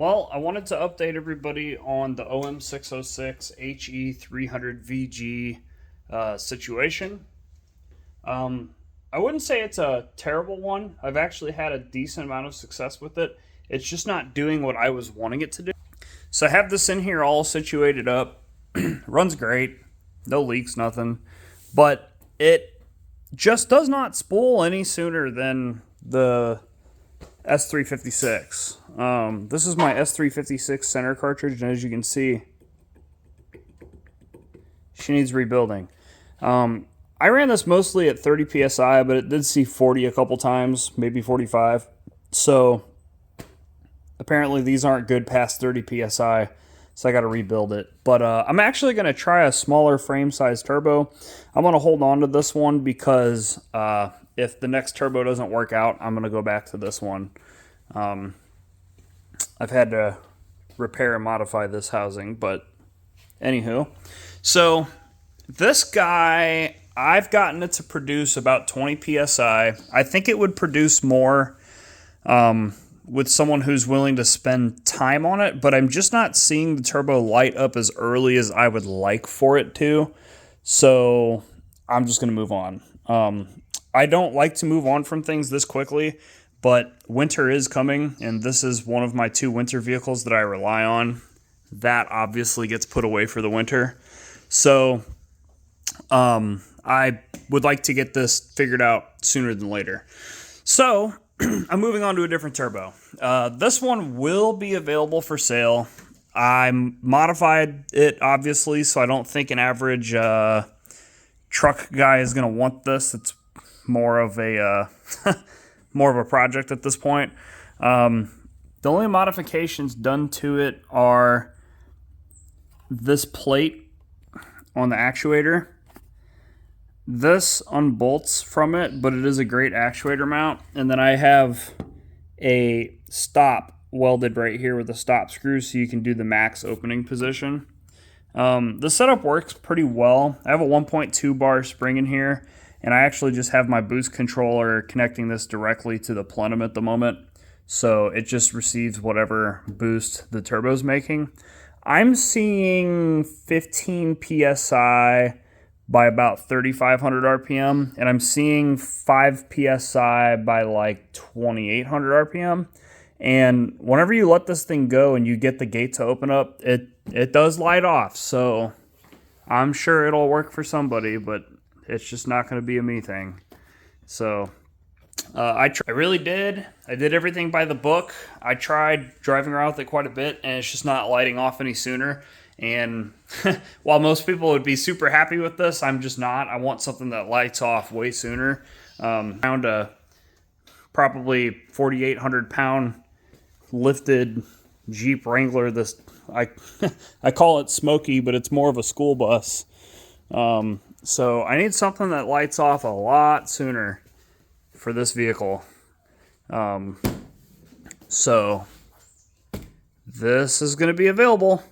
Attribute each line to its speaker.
Speaker 1: Well, I wanted to update everybody on the om606 he300vg situation. I wouldn't say it's a terrible one. I've actually had a decent amount of success with it. It's just not doing what I was wanting it to do. So I have this in here all situated up. Runs great. No leaks, nothing. But it just does not spool any sooner than the S356. This is my S356 center cartridge, and as you can see, she needs rebuilding. I ran this mostly at 30 psi, but it did see 40 a couple times, maybe 45. So apparently these aren't good past 30 psi, so I got to rebuild it. But I'm actually going to try a smaller frame size turbo. I'm going to hold on to this one because if the next turbo doesn't work out, I'm going to go back to this one. I've had to repair and modify this housing, but anywho. So this guy, I've gotten it to produce about 20 psi. I think it would produce more with someone who's willing to spend time on it, but I'm just not seeing the turbo light up as early as I would like for it to. So I'm just going to move on. I don't like to move on from things this quickly, but winter is coming, and this is one of my 2 winter vehicles that I rely on. That obviously gets put away for the winter. So I would like to get this figured out sooner than later. So I'm moving on to a different turbo. This one will be available for sale. I modified it, obviously, so I don't think an average truck guy is going to want this. It's more of a project at this point. The only modifications done to it are this plate on the actuator. This unbolts from it, but it is a great actuator mount. And then I have a stop welded right here with a stop screw so you can do the max opening position. The setup works pretty well. I have a 1.2 bar spring in here, and I actually just have my boost controller connecting this directly to the plenum at the moment. So it just receives whatever boost the turbo's making. I'm seeing 15 psi by about 3,500 RPM, and I'm seeing 5 psi by like 2,800 RPM. And whenever you let this thing go and you get the gate to open up, it does light off. So I'm sure it'll work for somebody, but it's just not going to be a me thing. So I really did. I did everything by the book. I tried driving around with it quite a bit, and it's just not lighting off any sooner. And while most people would be super happy with this, I'm just not. I want something that lights off way sooner. Found a probably 4,800 pound lifted Jeep Wrangler. This I call it Smoky, but it's more of a school bus. So I need something that lights off a lot sooner for this vehicle. So this is going to be available.